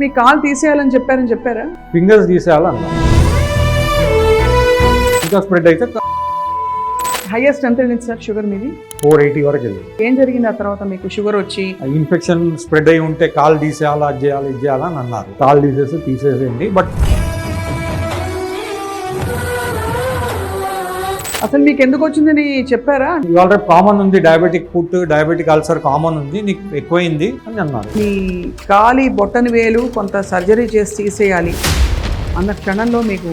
మీ call తీసేయాలని చెప్పారా? Fingers తీసేయాలన్నా ఇంకా spread అయితే హైయెస్ట్ ఎంత వెళ్ళింది సార్ షుగర్ మీది? 480 వరకు వెళ్ళింది. ఏం జరిగింది ఆ తర్వాత మీకు షుగర్ వచ్చి? ఇన్ఫెక్షన్ స్ప్రెడ్ అయి ఉంటే కాల్ తీసేయాలా, అది చేయాలి, ఇది చేయాలని అన్నారు. కాల్ తీసేసేయండి. బట్ అసలు మీకు ఎందుకు వచ్చిందని చెప్పారా? ఆల్రెడీ కామన్ ఉంది, diabetic foot, diabetic ulcer common ఉంది, నీకు ఎక్కువైంది అని అన్నారు. మీ కాలి బొట్టని వేలు కొంత సర్జరీ చేసి తీసేయాలి అన్న క్షణంలో మీకు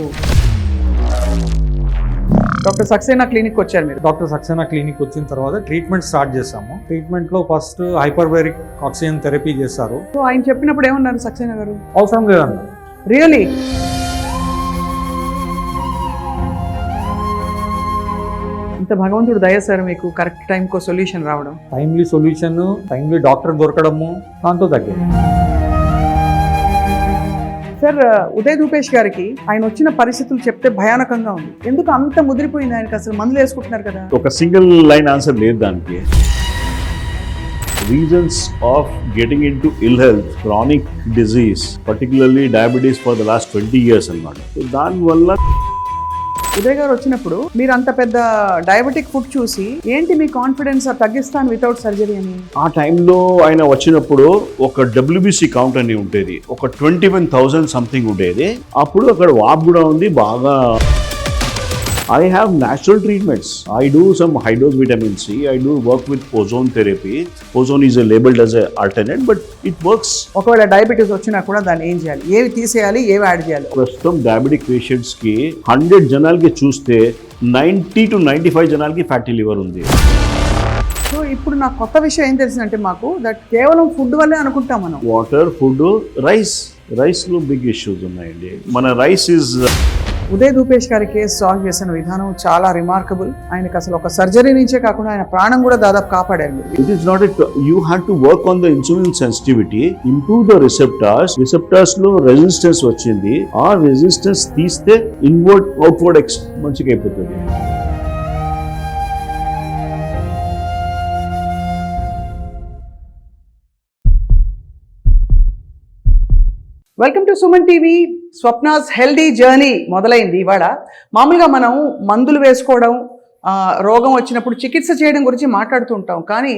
డాక్టర్ సక్సేనా క్లినిక్ వచ్చారు మీరు? డాక్టర్ సక్సేనా క్లినిక్ వచ్చిన తర్వాత ట్రీట్మెంట్ స్టార్ట్ చేసాము. ట్రీట్మెంట్లో ఫస్ట్ హైపర్బేరిక్ ఆక్సిజన్ థెరపీ చేశారు. సో ఆయన చెప్పినప్పుడు ఏమన్నారు సక్సేనా గారు? అవసరం లేదన్నారు. రియలీ? ఇంత భగవంతుడు దయ సార్ మీకు కరెక్ట్ టైంకో సొల్యూషన్ రావడం. టైమ్లీ సొల్యూషన్, టైమ్లీ డాక్టర్ దొరకడము, దాంతో తగ్గింది. సార్ ఉదయ్ రూపేష్ గారికి ఆయన వచ్చిన పరిస్థితులు చెప్తే భయానకంగా ఉంది. ఎందుకు అంత ముదిరిపోయింది ఆయనకి? అసలు మందులు వేసుకుంటున్నారు కదా. ఒక సింగిల్ లైన్ ఆన్సర్ లేదు దానికి. Reasons of getting into ill health, chronic disease, particularly diabetes for the last 20 years అన్నమాట. దానివల్ల ఉదయ్ గారు వచ్చినప్పుడు మీరు అంత పెద్ద డయాబెటిక్ ఫుడ్ చూసి ఏంటి మీ కాన్ఫిడెన్స్ తగ్గిస్తాను వితౌట్ సర్జరీ అని? ఆ టైంలో ఆయన వచ్చినప్పుడు ఒక డబ్ల్యూబీసీ కౌంట్ అని ఉండేది, ఒక 21,000 సంథింగ్ ఉండేది. అప్పుడు అక్కడ వాప్ కూడా ఉంది బాగా. I have natural treatments. I do some high dose vitamin C. I do work with ozone therapy. Ozone is labeled as an alternate, but it works. ఒకవేళ డయాబెటీస్ వచ్చినా కూడా దాన్ని ఏం చేయాలి? ఏవి తీసేయాలి, ఏవి యాడ్ చేయాలి? ప్రస్తుతం డయాబెటిక్ పేషెంట్స్ కి 100 జనాలకి చూస్తే 90 to 95 జనాలకి ఫ్యాటీ లివర్ ఉంది. సో ఇప్పుడు నాకు కొత్త విషయం ఏం తెలిసిందంటే మాకు దట్ కేవలం ఫుడ్ వల్లే అనుకుంటాం మనం. వాటర్, ఫుడ్, రైస్ లో బిగ్ ఇష్యూస్ ఉన్నాయండి. మన రైస్ ఇస్ ఉదయ్ రూపేష్ గారి కేసు సాల్వ్ చేసిన విధానం చాలా రిమార్కబుల్. ఆయనకు అసలు ఒక సర్జరీ నుంచే కాకుండా ఆయన ప్రాణం కూడా దాదాపు కాపాడారు. It is not it. You have to work on the insulin sensitivity, improve the receptors లో రెసిస్టెన్స్ వచ్చింది. ఆ రెసిస్టెన్స్ తీస్తే ఇన్వర్డ్ అవుట్వర్డ్ మంచిగా అయిపోతుంది. Welcome to Suman TV. Swapna's healthy journey మొదలైంది ఇవాళ. మామూలుగా మనం మందులు వేసుకోవడం, రోగం వచ్చినప్పుడు చికిత్స చేయడం గురించి మాట్లాడుతూ ఉంటాం. కానీ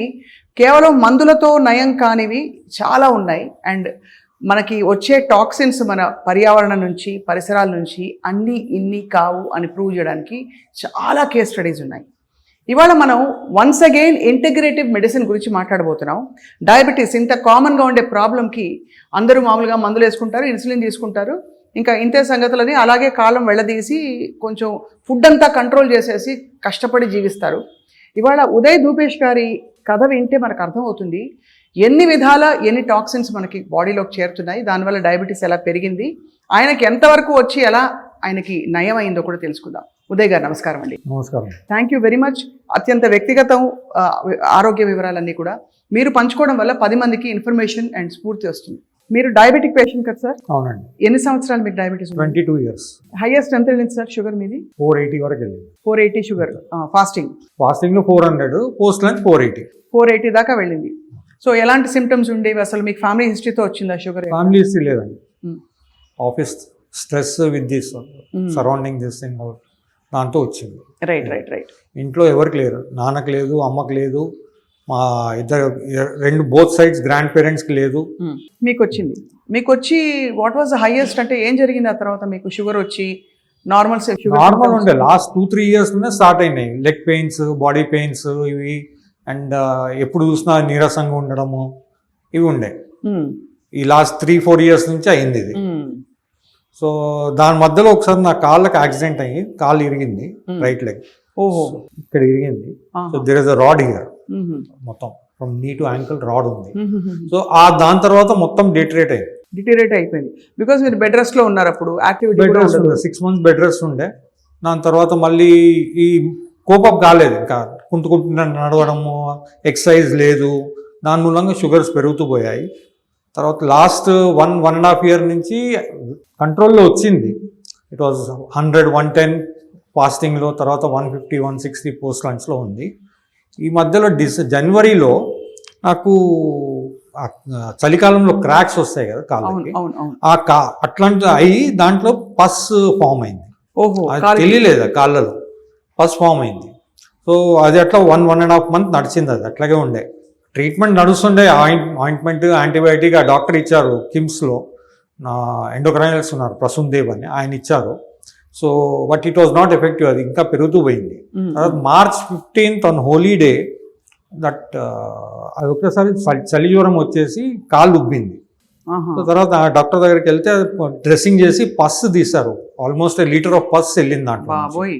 కేవలం మందులతో నయం కానివి చాలా ఉన్నాయి. అండ్ మనకి వచ్చే టాక్సిన్స్ మన పర్యావరణం నుంచి, పరిసరాల నుంచి అన్నీ ఇన్ని కావు అని ప్రూవ్ చేయడానికి చాలా కేస్ స్టడీస్ ఉన్నాయి. ఇవాళ మనం వన్స్ అగైన్ ఇంటిగ్రేటివ్ మెడిసిన్ గురించి మాట్లాడబోతున్నాం. డయాబెటీస్ ఇంత కామన్గా ఉండే ప్రాబ్లంకి అందరూ మామూలుగా మందులు వేసుకుంటారు, ఇన్సులిన్ తీసుకుంటారు, ఇంకా ఇంతే సంగతులని అలాగే కాలం వెళ్ళదీసి కొంచెం ఫుడ్ అంతా కంట్రోల్ చేసేసి కష్టపడి జీవిస్తారు. ఇవాళ ఉదయ్ రూపేష్ గారి కథ వింటే మనకు అర్థమవుతుంది ఎన్ని విధాల ఎన్ని టాక్సిన్స్ మనకి బాడీలోకి చేరుతున్నాయి, దానివల్ల డయాబెటీస్ ఎలా పెరిగింది, ఆయనకి ఎంతవరకు వచ్చి ఎలా ఆయనకి నయం అయిందో కూడా తెలుసుకుందాం. ఉదయ్ గారు నమస్కారం అండి. నమస్కారం. Thank you very much. అత్యంత వ్యక్తిగతం ఆరోగ్య వివరాలన్నీ కూడా మీరు పంచుకోవడం వల్ల 10 మందికి ఇన్ఫర్మేషన్ అండ్ స్ఫూర్తి వస్తుంది. మీరు డయాబెటిక్ పేషెంట్ కదా సార్? అవునండి. ఎన్ని సంవత్సరాలు మీకు డయాబెటీస్? 22 years. హైయెస్ట్ ఎంత వెళ్ళింది సార్ షుగర్ మీది? 480 వరకు వెళ్ళింది. 480 షుగర్. ఫాస్టింగ్ లో 400, పోస్ట్ లంచ్ 480 దాకా వెళ్ళింది. సో ఎలాంటి సిమ్టమ్స్ ఉండేవి? అసలు మీకు ఫ్యామిలీ హిస్టరీతో వచ్చిందా షుగర్? ఫ్యామిలీ హిస్టరీ లేదండి. Office stress with this surrounding this thing దాంతో వచ్చింది. రైట్. ఇంట్లో ఎవరికి లేరు, నాన్నకు లేదు, అమ్మకు లేదు, మా ఇద్దరు బోత్ సైడ్స్ గ్రాండ్ పేరెంట్స్కి లేదు. మీకు వచ్చింది. మీకు వచ్చి వాట్ వాజ్ ద హైయెస్ట్ అంటే ఏం జరిగింది ఆ తర్వాత? మీకు షుగర్ వచ్చి నార్మల్ ఉండే లాస్ట్ 2-3 years స్టార్ట్ అయినాయి లెగ్ పెయిన్స్, బాడీ పెయిన్స్ ఇవి. అండ్ ఎప్పుడు చూసినా నీరసంగా ఉండడము ఇవి ఉండే. ఈ లాస్ట్ 3-4 years నుంచి అయింది ఇది. సో దాని మధ్యలో ఒకసారి నా కాళ్ళకి యాక్సిడెంట్ అయ్యి కాళ్ళు ఇరిగింది, రైట్ లెగ్. ఓహో, ఇక్కడ ఇరిగింది. So there is a rod here, మొత్తం from knee to ankle rod ఉంది. సో దాని తర్వాత మొత్తం డిటరేట్ అయిపోయింది. బికాస్ మీరు బెడ్ రెస్ట్ లో ఉన్నారు అప్పుడు. Bed rest 6 months bed rest ఉండే. దాని తర్వాత మళ్ళీ ఈ కోపప్ కాలేదు, ఇంకా కుంటుకుంటున్న నడవడము, ఎక్సర్సైజ్ లేదు, దాని మూలంగా షుగర్స్ పెరుగుతూ పోయాయి. తర్వాత లాస్ట్ 1.5 year నుంచి కంట్రోల్లో వచ్చింది. ఇట్ వాజ్ 100, 110 ఫాస్టింగ్లో, తర్వాత 150, 160 పోస్ట్ లంచ్లో ఉంది. ఈ మధ్యలో జనవరిలో నాకు చలికాలంలో క్రాక్స్ వస్తాయి కదా అవును కాళ్ళకి, అవును అవును. అట్లాంటి అయ్యి దాంట్లో పస్ ఫామ్ అయింది. ఓహో, అది తెలియలేదు కాళ్ళలో పస్ ఫామ్ అయింది. సో అది అట్లా 1.5 month నడిచింది. అది అట్లాగే ఉండే ట్రీట్మెంట్ నడుస్తుండే. ఆయింట్మెంట్ యాంటీబయాటిక్ ఆ డాక్టర్ ఇచ్చారు కిమ్స్లో, నా ఎండోక్రైనల్స్ ఉన్నారు ప్రసూన్ దేవ్ అని, ఆయన ఇచ్చారు. So but it was not effective, అది ఇంకా పెరుగుతూ పోయింది. తర్వాత March 15th on Holi day that అది ఒకేసారి చలి జ్వరం వచ్చేసి కాళ్ళు ఉబ్బింది. ఆహా. సో తర్వాత ఆ డాక్టర్ దగ్గరికి వెళ్తే డ్రెస్సింగ్ చేసి పస్ తీశారు. ఆల్మోస్ట్ 1 liter ఆఫ్ పస్ వెళ్ళింది దాంట్లో నుంచి. బాబోయ్,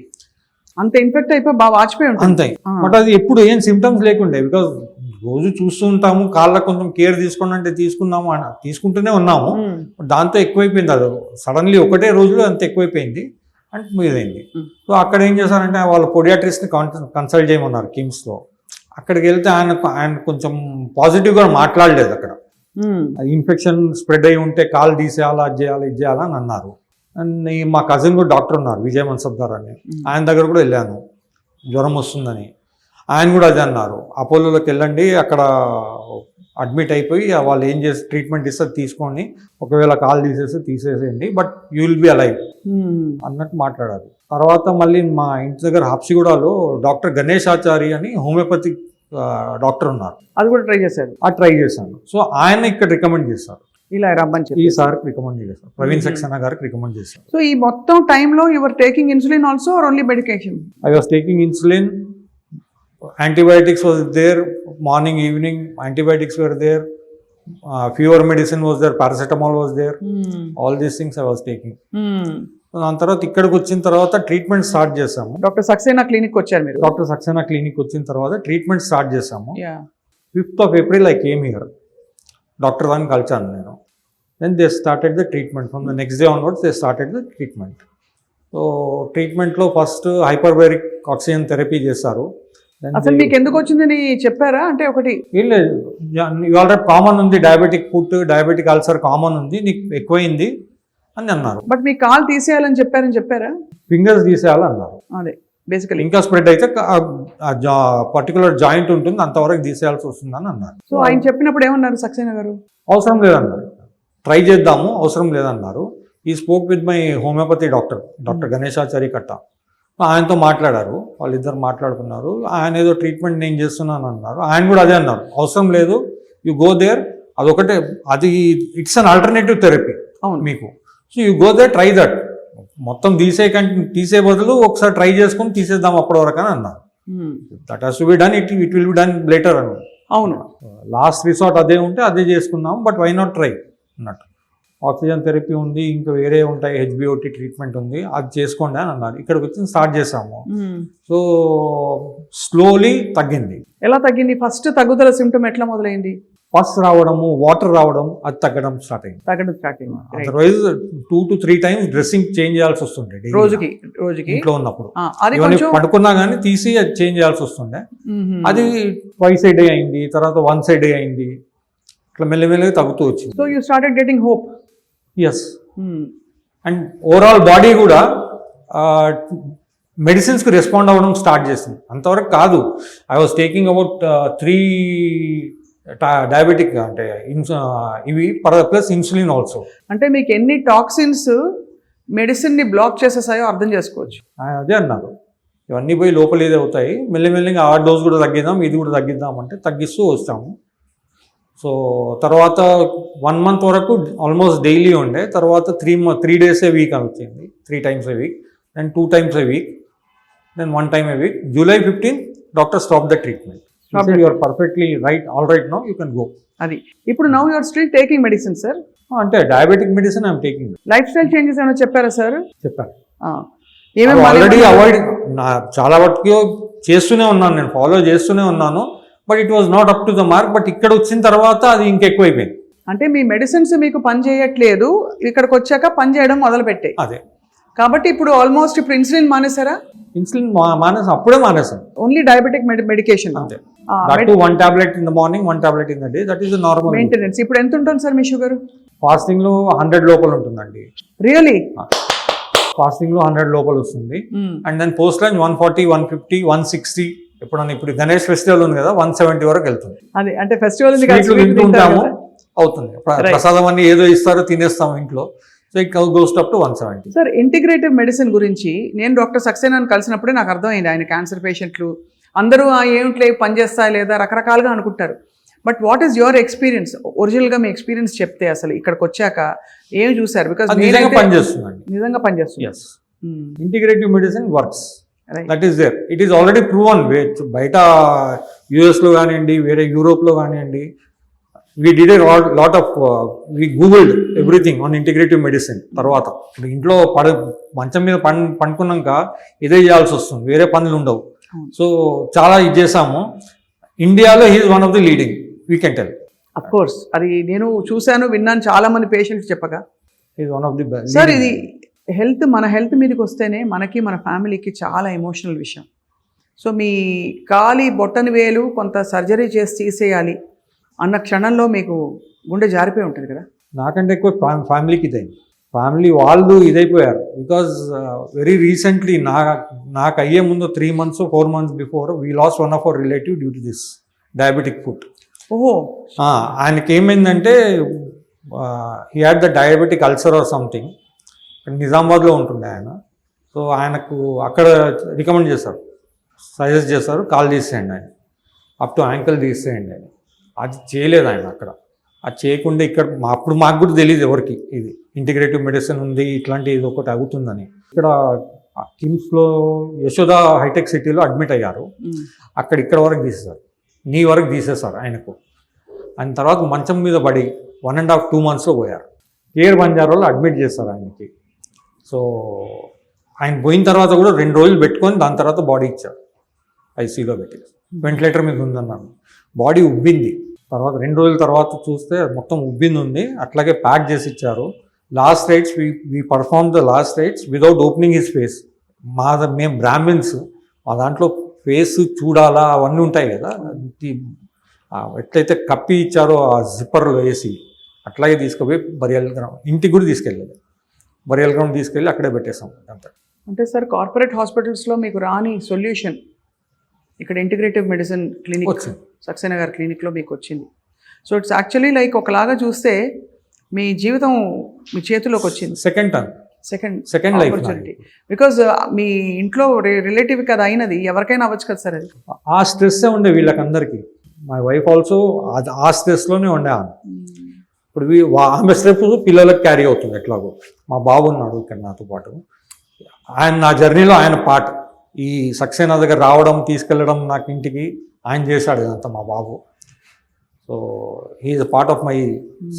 అంత ఇన్ఫెక్ట్ అయిపోయి బాగా వాచిపోయి ఉంటుంది. అంతే. బట్ అది ఎప్పుడు ఏం సిమ్టమ్స్ లేకుండే, బికాజ్ రోజు చూస్తూ ఉంటాము, కాళ్ళకు కొంచెం కేర్ తీసుకోండి అంటే తీసుకున్నాము, తీసుకుంటూనే ఉన్నాము. దాంతో ఎక్కువైపోయింది. అది సడన్లీ ఒకటే రోజులో అంత ఎక్కువైపోయింది అంటే మీదైంది. సో అక్కడ ఏం చేశారంటే వాళ్ళు పొడియాట్రిస్ట్ని కన్సల్ట్ చేయమన్నారు కిమ్స్లో. అక్కడికి వెళ్తే ఆయన కొంచెం పాజిటివ్గా మాట్లాడలేదు. అక్కడ ఇన్ఫెక్షన్ స్ప్రెడ్ అయి ఉంటే కాలు తీసేయాలా, అది చేయాలా, ఇది చేయాలా అని అన్నారు. అండ్ మా కజిన్ కూడా డాక్టర్ ఉన్నారు, విజయ్ మన్సబ్దార్ అని, ఆయన దగ్గర కూడా వెళ్ళాను జ్వరం వస్తుందని. ఆయన కూడా అదే అన్నారు, అపోలోలోకి వెళ్ళండి, అక్కడ అడ్మిట్ అయిపోయి వాళ్ళు ఏం చేసి ట్రీట్మెంట్ ఇస్తే తీసుకోండి, ఒకవేళ కాల్ తీసేసేయండి, but you will be alive అన్నట్టు మాట్లాడారు. తర్వాత మళ్ళీ మా ఇంటి దగ్గర హబ్సిగూడలో డాక్టర్ గణేష్ ఆచారి అని హోమియోపతిక్ డాక్టర్ ఉన్నారు, అది కూడా ట్రై చేశారు. అది ట్రై చేశాను. సో ఆయన ఇక్కడ రికమెండ్ చేశారు, ఇలా రమ్మని చెప్పి ఈ సార్కి రికమెండ్ చేశారు, ప్రవీణ్ సక్సేనా గారికి రికమెండ్ చేశారు. సో ఈ మొత్తం టైంలో your taking insulin also or only medication? I was taking insulin, antibiotics was there, morning evening antibiotics were there, fever medicine was there, paracetamol was there, all these things I was taking. దాని తర్వాత ఇక్కడికి వచ్చిన తర్వాత treatment start చేసాము. Doctor Saxena clinic వచ్చారు మీరు? Doctor Saxena clinic వచ్చిన తర్వాత ట్రీట్మెంట్ స్టార్ట్ చేసాము. 5th of April I came here, doctor దాన్ని కలిసాను నేను. Then they started the treatment, from the next day onwards they started the treatment. So ట్రీట్మెంట్లో ఫస్ట్ హైపర్బేరిక్ ఆక్సిజన్ థెరపీ చేశారు. అసలు మీకు ఎందుకు వచ్చిందని చెప్పారా? అంటే ఒకటి ఏం లేదు, ఆల్రెడీ కామన్ ఉంది, diabetic foot, diabetic ulcer common ఉంది, నీకు ఎక్కువైంది అని అన్నారు. బట్ మీ కాల్ తీసేయాలని చెప్పారా? ఫింగర్స్ తీసేయాలన్నారు. అదే బేసికలీ. ఇంకా స్ప్రెడ్ అయితే పర్టికులర్ జాయింట్ ఉంటుంది, అంతవరకు తీసేయాల్సి వస్తుందని అన్నారు. సో ఆయన చెప్పినప్పుడు ఏమన్నారు సక్సేనా గారు? అవసరం లేదన్నారు, ట్రై చేద్దాము, అవసరం లేదన్నారు. He spoke with my homeopathy doctor Ganeshachari Katta, ఆయనతో మాట్లాడారు, వాళ్ళిద్దరు మాట్లాడుకున్నారు. ఆయన ఏదో ట్రీట్మెంట్ నేను చేస్తున్నాను అన్నారు. ఆయన కూడా అదే అన్నారు, అవసరం లేదు, యు గో దేర్, అదొకటే, అది ఇట్స్ అన్ ఆల్టర్నేటివ్ థెరపీ మీకు, so you go there, try that, మొత్తం తీసే బదులు ఒకసారి ట్రై చేసుకొని తీసేద్దాం అప్పటి వరకు అని అన్నారు. That has to be done, it will be done later అన్నారు. అవును, లాస్ట్ రిసార్ట్ అదే ఉంటే అదే చేసుకుందాం, బట్ వై నాట్ ట్రై అన్నట్టు. ఆక్సిజన్ థెరపీ ఉంది, ఇంకా వేరే ఉంటాయి, హెచ్బిఓటి ట్రీట్మెంట్ ఉంది, అది చేసుకోండి అని అన్నారు. ఇక్కడికి వచ్చి స్టార్ట్ చేసాము. సో స్లోలీ తగ్గింది. ఎలా తగ్గింది? ఫస్ట్ తగ్గుదల సిమ్టమ్ ఎట్లా మొదలైంది? పస్ రావడము, వాటర్ రావడం, అది తగ్గడం స్టార్ట్ అయింది. Otherwise 2 to 3 times dressing change చేయాల్సి వస్తుండే రోజుకి ఇంట్లో ఉన్నప్పుడు. పడుకున్నా కానీ తీసి అది చేంజ్ చేయాల్సి వస్తుండే. అది ట్వైస్ ఏ డే అయింది, తర్వాత వన్స్ ఏ డే అయింది, ఇట్లా మెల్లమెల్లగా తగ్గుతూ వచ్చింది. So you started getting hope. Yes, and overall body కూడా మెడిసిన్స్కి రెస్పాండ్ అవ్వడం స్టార్ట్ చేసింది. అంతవరకు కాదు, I was taking about 3 diabetic అంటే ఇవి ప్లస్ ఇన్సులిన్ ఆల్సో. అంటే మీకు ఎన్ని టాక్సిన్స్ మెడిసిన్ని బ్లాక్ చేసేసాయో అర్థం చేసుకోవచ్చు. అదే అన్నారు, ఇవన్నీ పోయి లోపల ఏది అవుతాయి, మెల్లమెల్లగా ఆ డోస్ కూడా తగ్గిద్దాం, ఇది కూడా తగ్గిద్దాం అంటే తగ్గిస్తూ వస్తాము. సో తర్వాత 1 month వరకు ఆల్మోస్ట్ డైలీ ఉండే, తర్వాత 3 days ఏ వీక్ అని వచ్చింది, 3 times a week, then 2 times a week, then 1 time a week. July 15th doctor stop the treatment. You are perfectly right, all right now you can go. అది ఇప్పుడు now you are still taking medicine sir? అంటే diabetic medicine I'm taking. Lifestyle changes ఏమైనా చెప్పారా sir? చెప్పాను, already avoid చాలా వరకు చేస్తూనే ఉన్నాను, నేను ఫాలో చేస్తూనే ఉన్నాను, but it was not up to the mark. But ఇక్కడ వచ్చిన తర్వాత అది ఇంకెక్కువైపోయింది. అంటే మీ మెడిసిన్స్ మీకు పని చేయట్లేదు, ఇక్కడికి వచ్చాక పని చేయడం మొదలు పెట్టాయి. అదే కాబట్టి ఇప్పుడు ఆల్మోస్ట్ ఇప్పుడు ఇన్సులిన్ మానేసారా? ఇన్సులిన్ అప్పుడే మానేసాను. ఓన్లీ డయాబెటిక్ మెడికేషన్ అంతే. 1 tablet in the morning, 1 tablet in the day, that is the normal maintenance. ఇప్పుడు ఎంత ఉంటుంది సార్ మీ షుగర్? ఫాస్టింగ్ లో 100 లోపల ఉంటుందండి. రియలీ? ఫాస్టింగ్ లో 100 లోపల వస్తుంది. అండ్ దెన్ పోస్ట్ లంచ్ 140, 150, 160 ఎప్పుడన్నా ఇప్పుడు గణేష్ ఫెస్టివల్ ఉంది కదా 170 వరకు వెళ్తుంది. అది అంటే ఫెస్టివల్ స్వీట్లు తింటుంటాము, అవుతుంది. ప్రసాదం అన్ని ఏదో ఇస్తారో తినేస్తాము ఇంట్లో. So it goes up to 170. Sir, integrative medicine గురించి నేను డాక్టర్ సక్సేనాని కలిసినప్పుడే నాకు అర్థమైంది. ఆయన క్యాన్సర్ పేషెంట్లు అందరూ ఏమిట్లే పనిచేస్తాయి లేదా రకరకాలుగా అనుకుంటారు. But what is your experience? ఒరిజినల్గా మీ ఎక్స్పీరియన్స్ చెప్తే అసలు ఇక్కడికి వచ్చాక ఏమి చూసారు? బికాస్ నిజంగా పనిచేస్తుందండి. నిజంగా పనిచేస్తుంది. Yes, integrative medicine works. Right. That is there. It is already proven. బయట యుఎస్లో కానివ్వండి, వేరే యూరోప్లో కానివ్వండి, we did a lot of we googled everything on integrative medicine. తర్వాత ఇప్పుడు ఇంట్లో మంచం మీద పండుకున్నాక ఇదే చేయాల్సి వస్తుంది, వేరే పనులు ఉండవు. సో చాలా ఇది చేసాము. ఇండియాలో he's one of the leading, we can tell. Of course, అది నేను చూశాను, విన్నాను చాలా మంది పేషెంట్స్ చెప్పగా. He's one of the best. Sir, ఇది మన హెల్త్ మీదకి వస్తేనే మనకి మన ఫ్యామిలీకి చాలా ఎమోషనల్ విషయం. సో మీ కాలి బొట్టని వేలు కొంత సర్జరీ చేసి తీసేయాలి అన్న క్షణంలో మీకు గుండె జారిపోయి ఉంటుంది కదా? నాకంటే ఎక్కువ ఫ్యామిలీకి ఇదైంది. ఫ్యామిలీ వాళ్ళు ఇదైపోయారు. బికాజ్ వెరీ రీసెంట్లీ నాకు అయ్యే ముందు 3 months 4 months before we last one of our relative due to this diabetic foot. ఓహో. ఆయనకి ఏమైందంటే he had the diabetic ulcer or something. నిజామాబాద్లో ఉంటుండే ఆయన. సో ఆయనకు అక్కడ రికమెండ్ చేశారు, సజెస్ట్ చేశారు, కాల్ తీసేయండి ఆయన, అప్ టు యాంకిల్ తీసేయండి అని. అది చేయలేదు ఆయన అక్కడ. అది చేయకుండా ఇక్కడ అప్పుడు మాకు కూడా తెలియదు ఎవరికి ఇది ఇంటిగ్రేటివ్ మెడిసిన్ ఉంది, ఇట్లాంటి ఇది ఒకటి అవుతుందని. ఇక్కడ కిమ్స్లో యశోద హైటెక్ సిటీలో అడ్మిట్ అయ్యారు. ఇక్కడ వరకు తీసేశారు, నీ వరకు తీసేశారు ఆయనకు. ఆయన తర్వాత మంచం మీద పడి 1.5 2 months పోయారు. కేర్ బంజారాలో అడ్మిట్ చేశారు ఆయనకి. సో ఆయన పోయిన తర్వాత కూడా 2 రోజులు పెట్టుకొని దాని తర్వాత బాడీ ఇచ్చారు, ఐసీయూలో పెట్టి. వెంటిలేటర్ మీద ఉందన్నాను. బాడీ ఉబ్బింది. తర్వాత 2 రోజుల తర్వాత చూస్తే మొత్తం ఉబ్బింది ఉంది. అట్లాగే ప్యాక్ చేసి ఇచ్చారు. Last rights we perform the last rights without opening his face. మేము బ్రాహ్మిన్స్, మా దాంట్లో ఫేస్ చూడాలా అవన్నీ ఉంటాయి కదా, ఎట్లయితే కప్పి ఇచ్చారో ఆ జిప్పర్లో వేసి అట్లాగే తీసుకుపోయి బరియల్ గ్రౌండ్, ఇంటికి కూడా తీసుకెళ్ళలేదు, బరియల్ గ్రౌండ్ తీసుకెళ్ళి అక్కడే పెట్టేసాం అంతా. అంటే సార్, కార్పొరేట్ హాస్పిటల్స్లో మీకు రాని సొల్యూషన్ ఇక్కడ ఇంటిగ్రేటివ్ మెడిసిన్ క్లినిక్ వచ్చింది, సక్సేనా గారి క్లినిక్లో మీకు వచ్చింది. సో ఇట్స్ యాక్చువల్లీ లైక్ ఒకలాగా చూస్తే మీ జీవితం మీ చేతిలోకి వచ్చింది. Second life opportunity. బికాజ్ మీ ఇంట్లో రిలేటివ్ కదా అయినది, ఎవరికైనా అవ్వచ్చు కదా సార్ అది. ఆ స్ట్రెస్సే ఉండే వీళ్ళకందరికీ. మై వైఫ్ ఆల్సో ఆ స్ట్రెస్లోనే ఉండే ఆమె. ఇప్పుడు ఆమె స్ట్రెస్ పిల్లలకు క్యారీ అవుతుంది ఎట్లాగో. మా బాబు ఉన్నాడు ఇక్కడ నాతో పాటు. నా జర్నీలో ఆయన పార్ట్. ఈ సక్సేనా దగ్గర రావడం, తీసుకెళ్ళడం నాకు ఇంటికి ఆయన చేశాడు ఇదంతా మా బాబు. So he's a part of my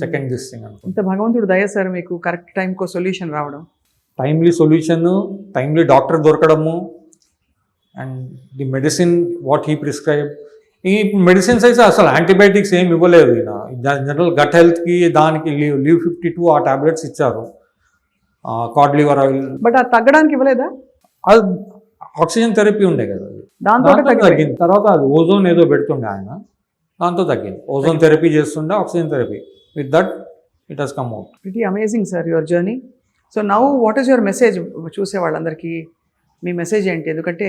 second this thing అనుకుంటా. ఇంత భగవంతుడు దయ సార్, మీకు కరెక్ట్ టైంకో సొల్యూషన్ రావడం, టైమ్లీ సొల్యూషన్, టైమ్లీ డాక్టర్ దొరకడము, and the medicine what he prescribe. ఈ మెడిసిన్స్ అయితే అసలు యాంటీబయాటిక్స్ ఏమి ఇవ్వలేదు. జనరల్ గట్ హెల్త్కి దానికి లీవ్ 52 ఆ టాబ్లెట్స్ ఇచ్చారు, కాడ్ లివర్ ఆయిల్. బట్ అది తగ్గడానికి ఇవ్వలేదా? అది ఆక్సిజన్ థెరపీ ఉండే కదా, దాంతో తగ్గింది. తర్వాత అది ఓజోన్ ఏదో పెడుతుండే ఆయన, దాంతో తగ్గింది. ఓజోన్ థెరపీ చేస్తుండే, oxygen therapy. With that it has come out. Pretty amazing sir your journey. So now what is your message? చూసే వాళ్ళందరికీ మీ మెసేజ్ ఏంటి? ఎందుకంటే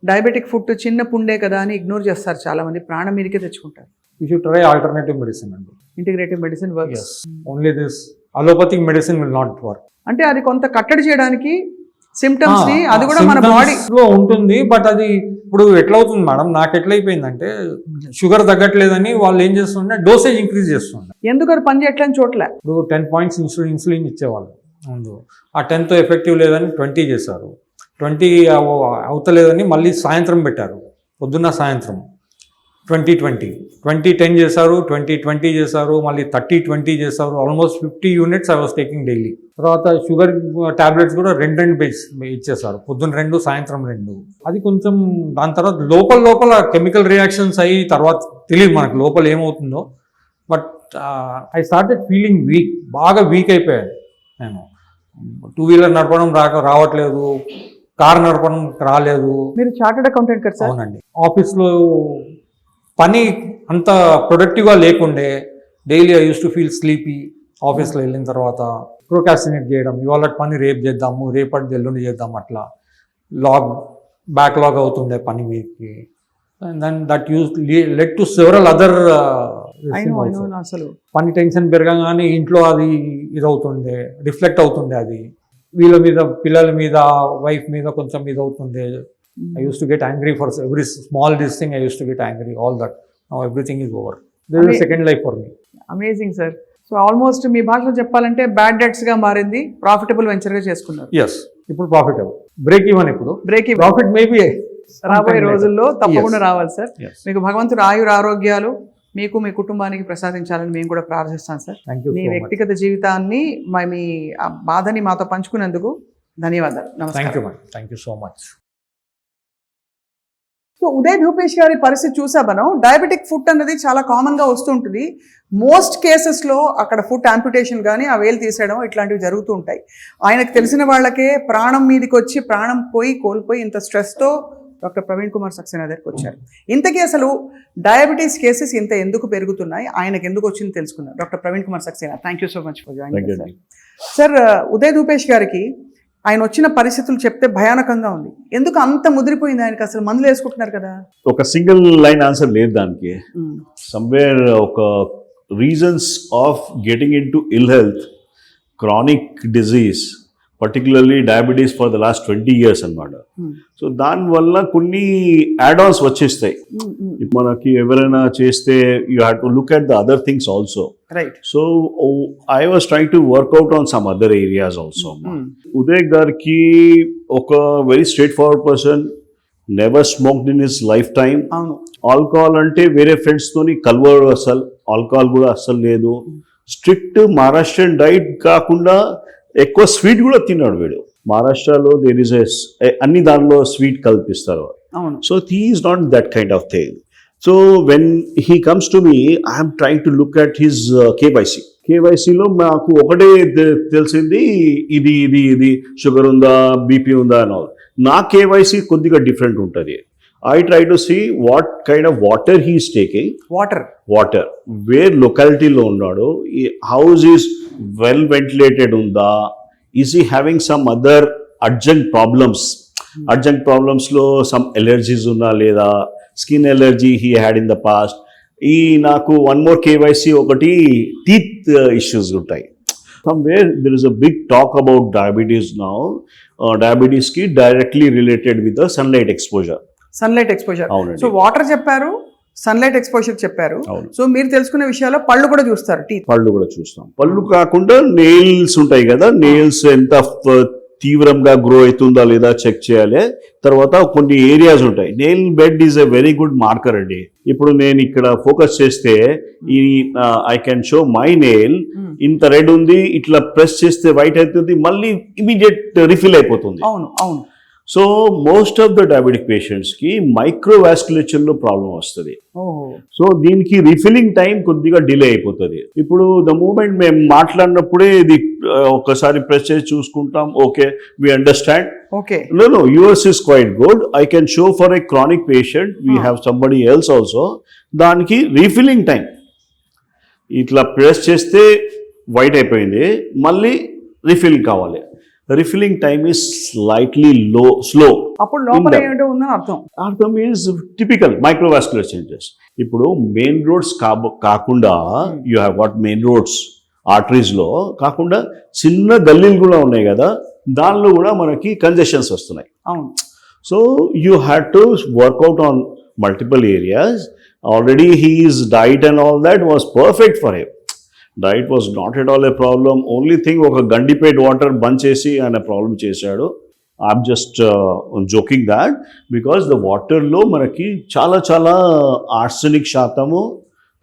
డయాబెటిక్ ఫుడ్ చిన్న పుండే కదా అని ఇగ్నోర్ చేస్తారు చాలామంది, ప్రాణం మీదకే తెచ్చుకుంటారు. You should try alternative medicine అండి. Integrative medicine works. Only this allopathic medicine will not work. అంటే అది కొంత కట్టడి చేయడానికి సిమ్టమ్స్ ని, అది కూడా మన బాడీలో ఉంటుంది. బట్ అది ఇప్పుడు ఎట్లా అవుతుంది మేడం, నాకు ఎట్లయిపోయిందంటే షుగర్ తగ్గట్లేదని వాళ్ళు ఏం చేస్తుంటే డోసేజ్ ఇంక్రీజ్ చేస్తుండే. ఎందుకు అది పని చేయట్లని చోట్ల ఇప్పుడు 10 points ఇన్సులిన్ ఇచ్చేవాళ్ళు ముందు. ఆ 10తో ఎఫెక్టివ్ లేదని 20 చేశారు. 20 అవుతలేదని మళ్ళీ సాయంత్రం పెట్టారు, పొద్దున్న సాయంత్రం 20-10 చేశారు, 20-20 చేశారు, మళ్ళీ 30-20 చేశారు. Almost 50 units I was taking daily. తర్వాత షుగర్ టాబ్లెట్స్ కూడా 2 ఇచ్చేసారు, పొద్దున్న 2, సాయంత్రం 2. అది కొంచెం దాని తర్వాత లోపల కెమికల్ రియాక్షన్స్ అయ్యి తర్వాత తెలియదు మనకు లోపల ఏమవుతుందో. But I started feeling week, బాగా వీక్ అయిపోయాను నేను. 2-wheeler నడపడం రావట్లేదు, కార్ నడపడం రాలేదు. మీరు చార్టెడ్ అకౌంటెంట్ కదా సార్? అవునండి. ఆఫీస్లో పని అంత ప్రొడక్టివ్గా లేకుండే. Daily I use to feel sleepy. ఆఫీస్లో వెళ్ళిన తర్వాత ప్రోకాస్టినేట్ చేయడం, ఇవాళ పని రేపు చేద్దాము, రేపటి ఎల్లుండి చేద్దాం, అట్లా బ్యాక్లాగ్ అవుతుండే పని వీక్కి. And then that led to several other I know అసలు పని టెన్షన్ పెరగగానే ఇంట్లో అది ఇదవుతుండే, రిఫ్లెక్ట్ అవుతుండే, అది వీళ్ళ మీద, పిల్లల మీద, వైఫ్ మీద కొంచెం ఇదవుతుండే. I used to get angry for every small this thing. I used to get angry, all that. Now everything is over. This is a second life for me. Amazing sir. So almost మీ భాషలో చెప్పాలంటే bad debts గా మారింది, profitable venture గా చేసుకున్నారు. Yes, ఇప్పుడు profitable, break even. ఇప్పుడు break even, profit maybe రాబోయే రోజుల్లో తప్పకుండా రావాలి సార్. Yes. మీకు భగవంతుడు ఆయుర ఆరోగ్యాలు మీకు మీ కుటుంబానికి ప్రసాదించాలని మేము కూడా ప్రార్థిస్తాం sir. Thank you me so much. వ్యక్తిగత జీవితాన్ని మీ బాధని మాతో పంచుకున్నందుకు ధన్యవాదాలు. Thank నమస్కారం. you, man. Thank you so much. So Uday Bhupesh గారి పరిస్థితి చూసా మనం. డయాబెటిక్ ఫుట్ అన్నది చాలా కామన్ గా వస్తుంటుంది. మోస్ట్ కేసెస్లో అక్కడ ఫుట్ ఆంప్యుటేషన్ కానీ ఆ వేలు తీసేయడం ఇట్లాంటివి జరుగుతూ ఉంటాయి. ఆయనకు తెలిసిన వాళ్ళకే ప్రాణం మీదకి వచ్చి ప్రాణం కోల్పోయి ఇంత స్ట్రెస్తో డాక్టర్ ప్రవీణ్ కుమార్ సక్సేనా దగ్గరికి వచ్చారు. ఇంతకీ అసలు డయాబెటీస్ కేసెస్ ఇంత ఎందుకు పెరుగుతున్నాయి, ఆయనకు ఎందుకు వచ్చింది తెలుసుకున్నారు. Doctor Praveen Kumar Saxena, thank you so much for joining. Sir, Uday Bhupesh గారికి ఆయన వచ్చిన పరిస్థితులు చెప్తే భయానకంగా ఉంది. ఎందుకు అంత ముదిరిపోయింది ఆయనకి? అసలు మందులు వేసుకుంటున్నారు కదా. ఒక సింగిల్ లైన్ ఆన్సర్ లేదు దానికి. సమ్వేర్ ఒక reasons of getting into ill health, chronic disease, particularly diabetes for the last 20 years అనమాట. సో దానివల్ల కొన్ని యాడ్-ఆన్స్ వచ్చేస్తాయి. మనకి ఎవరైనా చేస్తే you have to look at the other things also. Right. So I was trying to work out on some other areas also. Uday గారికి ఒక very straightforward person, never smoked in his lifetime. Alcohol అంటే వేరే friends తోని కలవడు, అసలు alcohol కూడా అస్సలు లేదు. Strict Maharashtrian diet కాకుండా ఎక్కువ స్వీట్ కూడా తిన్నాడు వీడు. మహారాష్ట్రలో దేర్ ఇస్ అన్ని దానిలో స్వీట్ కల్పిస్తారు. So he is not that kind of thing. So when he comes to me, I'm trying to look at his కేవైసీలో మాకు ఒకటే తెలిసింది, ఇది ఇది ఇది షుగర్ ఉందా, బీపీ ఉందా అని. నా కేవైసీ కొద్దిగా డిఫరెంట్ ఉంటుంది. I try to see what kind of water he is taking. Water. Where locality lo unnadu. House is well ventilated unda. Is he having some other adjunct problems? Adjunct problems lo some allergies unna leda. Skin allergy he had in the past. Naku one more KYC okati teeth issues untayi. Somewhere there is a big talk about diabetes now. Diabetes ki directly related with the sunlight exposure. So water చెప్పారు, sunlight exposure చెప్పారు. So మీరు తెలుసుకునే విషయాల్లో పళ్ళు కూడా చూస్తారు. పళ్ళు కూడా చూస్తాం. పళ్ళు కాకుండా నెయిల్స్ ఉంటాయి కదా, నెయిల్స్ ఎంత తీవ్రంగా గ్రో అవుతుందా లేదా చెక్ చేయాలి. తర్వాత కొన్ని ఏరియాస్ ఉంటాయి. Nail bed is a very good marker అండి. ఇప్పుడు నేను ఇక్కడ ఫోకస్ చేస్తే ఈ I can show my nail, ఇంత రెడ్ ఉంది, ఇట్లా ప్రెస్ చేస్తే వైట్ అవుతుంది, మళ్ళీ ఇమీడియట్ రిఫిల్ అయిపోతుంది. అవును. So most of the diabetic patients కి మైక్రోవాస్కులేచర్ లో ప్రాబ్లం వస్తుంది. సో దీనికి రిఫిలింగ్ టైం కొద్దిగా డిలే అయిపోతుంది. ఇప్పుడు ద మూమెంట్ మేము మాట్లాడినప్పుడే ఇది ఒకసారి ప్రెస్ చేసి చూసుకుంటాం. Okay, we understand. No, yours is quite good. I can show for a chronic patient. We have somebody else also. దానికి రీఫిల్లింగ్ టైం ఇట్లా ప్రెస్ చేస్తే వైట్ అయిపోయింది, మళ్ళీ రిఫిల్ కావాలి. రిఫిల్లింగ్ టైమ్ ఈస్ స్లైట్లీ స్లో. అప్పుడు లోపల ఏంటో ఉందని అర్థం ఈజ్ టిపికల్ మైక్రోవాస్కులర్ చేంజెస్. ఇప్పుడు మెయిన్ రోడ్స్ కాకుండా you have what main roads arteries లో కాకుండా చిన్న గల్లీలు కూడా ఉన్నాయి కదా, దానిలో కూడా మనకి కంజెషన్స్ వస్తున్నాయి. So you had to work out on multiple areas. Already his diet and all that was perfect for him. Diet was not at all a problem. Only thing ఒక గండిపేట్ వాటర్ బంద్ చేసి ఆయన ప్రాబ్లం చేశాడు. I'm just joking that because the వాటర్లో మనకి చాలా చాలా arsenic శాతము,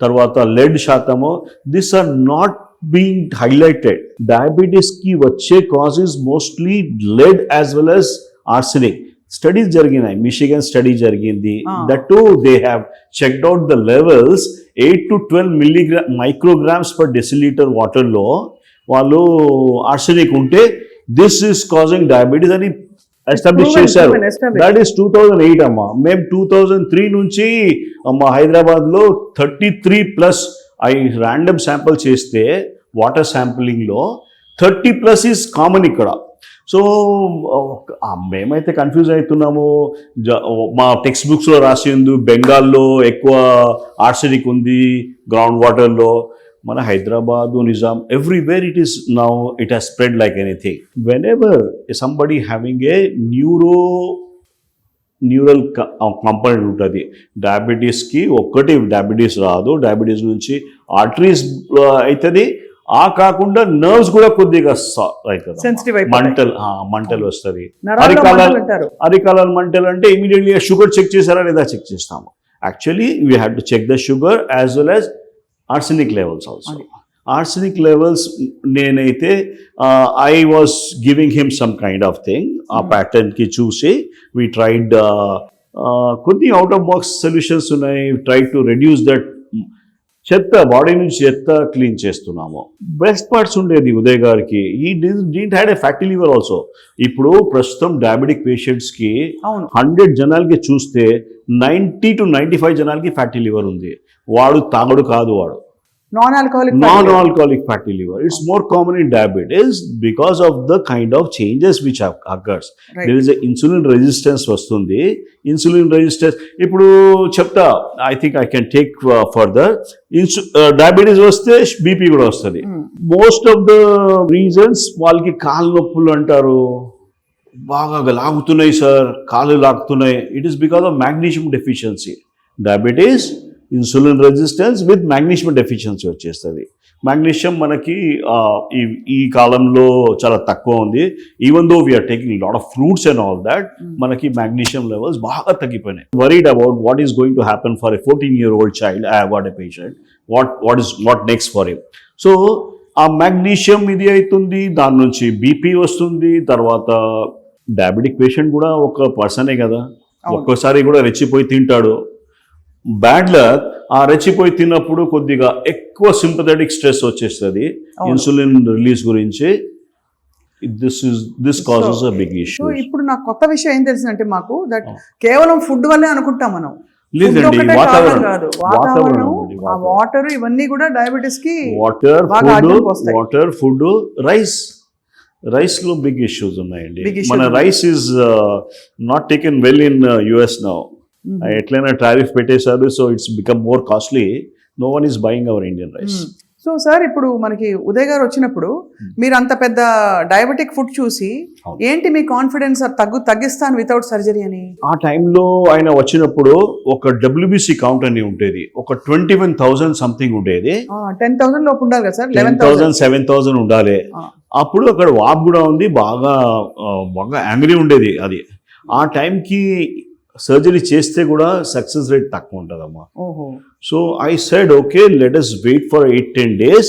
తర్వాత లెడ్ శాతము, this are not being highlighted. డయాబెటీస్కి వచ్చే causes mostly lead as well as arsenic. Studies జరిగినాయి, మిషిగన్ స్టడీ జరిగింది. That to they have checked out the levels 8 to 12 micrograms per decilitre వాటర్లో వాళ్ళు ఆర్సెనిక్ ఉంటే దిస్ ఈస్ కాజింగ్ డయాబెటీస్ అని establish చేశారు. That is 2008 అమ్మా. మేము 2003 నుంచి హైదరాబాద్లో 33+ ర్యాండమ్ శాంపుల్ చేస్తే వాటర్ శాంపులింగ్లో 30+ ఈజ్ కామన్ ఇక్కడ. సో మేమైతే కన్ఫ్యూజ్ అవుతున్నాము. మా టెక్స్ట్ బుక్స్లో రాసి ఉంది బెంగాల్లో ఎక్కువ ఆర్సెనిక్ ఉంది గ్రౌండ్ వాటర్లో. మన Hyderabad, Nizam, everywhere it is now it has spread like anything. When ever somebody having a neural component ఉంటుంది. డయాబెటీస్కి ఒక్కటి డయాబెటీస్ రాదు, డయాబెటీస్ నుంచి ఆర్టరీస్ అవుతుంది. ఆ కాకుండా నర్వ్స్ కూడా కొద్దిగా అవుతుంది, మంటలు వస్తుంది. అరికాలాలు మంటలు అంటే ఇమీడియట్లీ షుగర్ చెక్ చేశారా లేదా చెక్ చేస్తాము. Actually we have to check the sugar as well as arsenic levels also. Arsenic levels నేనైతే I was giving him some kind of thing. ఆ ప్యాటర్న్కి చూసి వీ ట్రైడ్ కొన్ని అవుట్ ఆఫ్ బాక్స్ సొల్యూషన్స్ ఉన్నాయి. Try to reduce that చెత్త, body నుంచి చెత్త clean చేస్తున్నాము. బ్రెస్ట్ పార్ట్స్ ఉండేది ఉదయ్ గారికి. ఈ didn't had a fatty liver also. ఇప్పుడు ప్రస్తుతం డయాబెటిక్ పేషెంట్స్కి 100 జనాలకి చూస్తే 90 to 95 జనాలకి ఫ్యాటీ లివర్ ఉంది. వాడు తాగుడు కాదు, వాడు non alcoholic fatty liver. It's more common in diabetes because of the kind of changes which occurs. Right. There is a insulin resistance vastundi. Insulin resistance ippudu chepta, I think I can take further. Diabetes vaste BP kuda vastadi. Most of the reasons వాళ్ళకి కాళ్ళు నొప్పులు అంటారు, బాగా లాగుతున్నాయి సార్, కాళ్ళు లాగుతున్నాయి. It is because of magnesium deficiency. Diabetes, insulin resistance with magnesium deficiency వచ్చేస్తుంది. మాగ్నీషియం మనకి ఈ కాలంలో చాలా తక్కువ ఉంది. Even though we're taking lot of fruits and all that, మనకి మాగ్నీషియం లెవెల్స్ బాగా తగ్గిపోయినాయి. Worried about what is going to happen for a 14-year-old child. I have got a patient. What next for him? So ఆ magnesium ఇది అవుతుంది, దాని నుంచి BP వస్తుంది. తర్వాత డయాబెటిక్ పేషెంట్ కూడా ఒక పర్సనే కదా, ఒక్కోసారి కూడా రెచ్చిపోయి తింటాడు. బ్యాడ్ లక్, ఆ రెచ్చిపోయి తిన్నప్పుడు కొద్దిగా ఎక్కువ సింపథెటిక్ స్ట్రెస్ వచ్చేస్తుంది ఇన్సులిన్ రిలీజ్ గురించి. This causes a big issue. ఇప్పుడు నాకు కొత్త విషయం ఏం తెలిసిందంటే, మాకు దట్ కేవలం ఫుడ్ వల్లే అనుకుంటాం మనం. లేదండి, వాతావరణం, ఆ వాటర్, ఇవన్నీ కూడా డయాబెటిస్ కి వాటర్, ఫుడ్, రైస్ లో బిగ్ ఇష్యూస్ ఉన్నాయండి. మన rice is not taken well in US now. ఎట్లయినా టారిఫ్ పెట్టేశారు, so it's become more costly. No one is buying our Indian rice. So sir, ఇప్పుడు మనకి ఉదయ్ గారు వచ్చినప్పుడు మీరు అంత పెద్ద డయాబెటిక్ ఫుడ్ చూసి ఏంటి మీ కాన్ఫిడెన్స్ తగ్గిస్తాను వితౌట్ సర్జరీ అని? ఆ టైంలో ఆయన వచ్చినప్పుడు ఒక WBC కౌంట్ అని ఉండేది, ఒక 21,000 సంథింగ్ ఉండేది. 10,000 లోపు ఉండాలి కదా సార్, 11,000 7,000 ఉండాలి. అప్పుడు అక్కడ వాప్ కూడా ఉంది, బాగా యాంగ్రీ ఉండేది అది. ఆ టైంకి సర్జరీ చేస్తే కూడా సక్సెస్ రేట్ తక్కువ ఉంటుందమ్మా. So I said okay, let us wait for 8-10 days.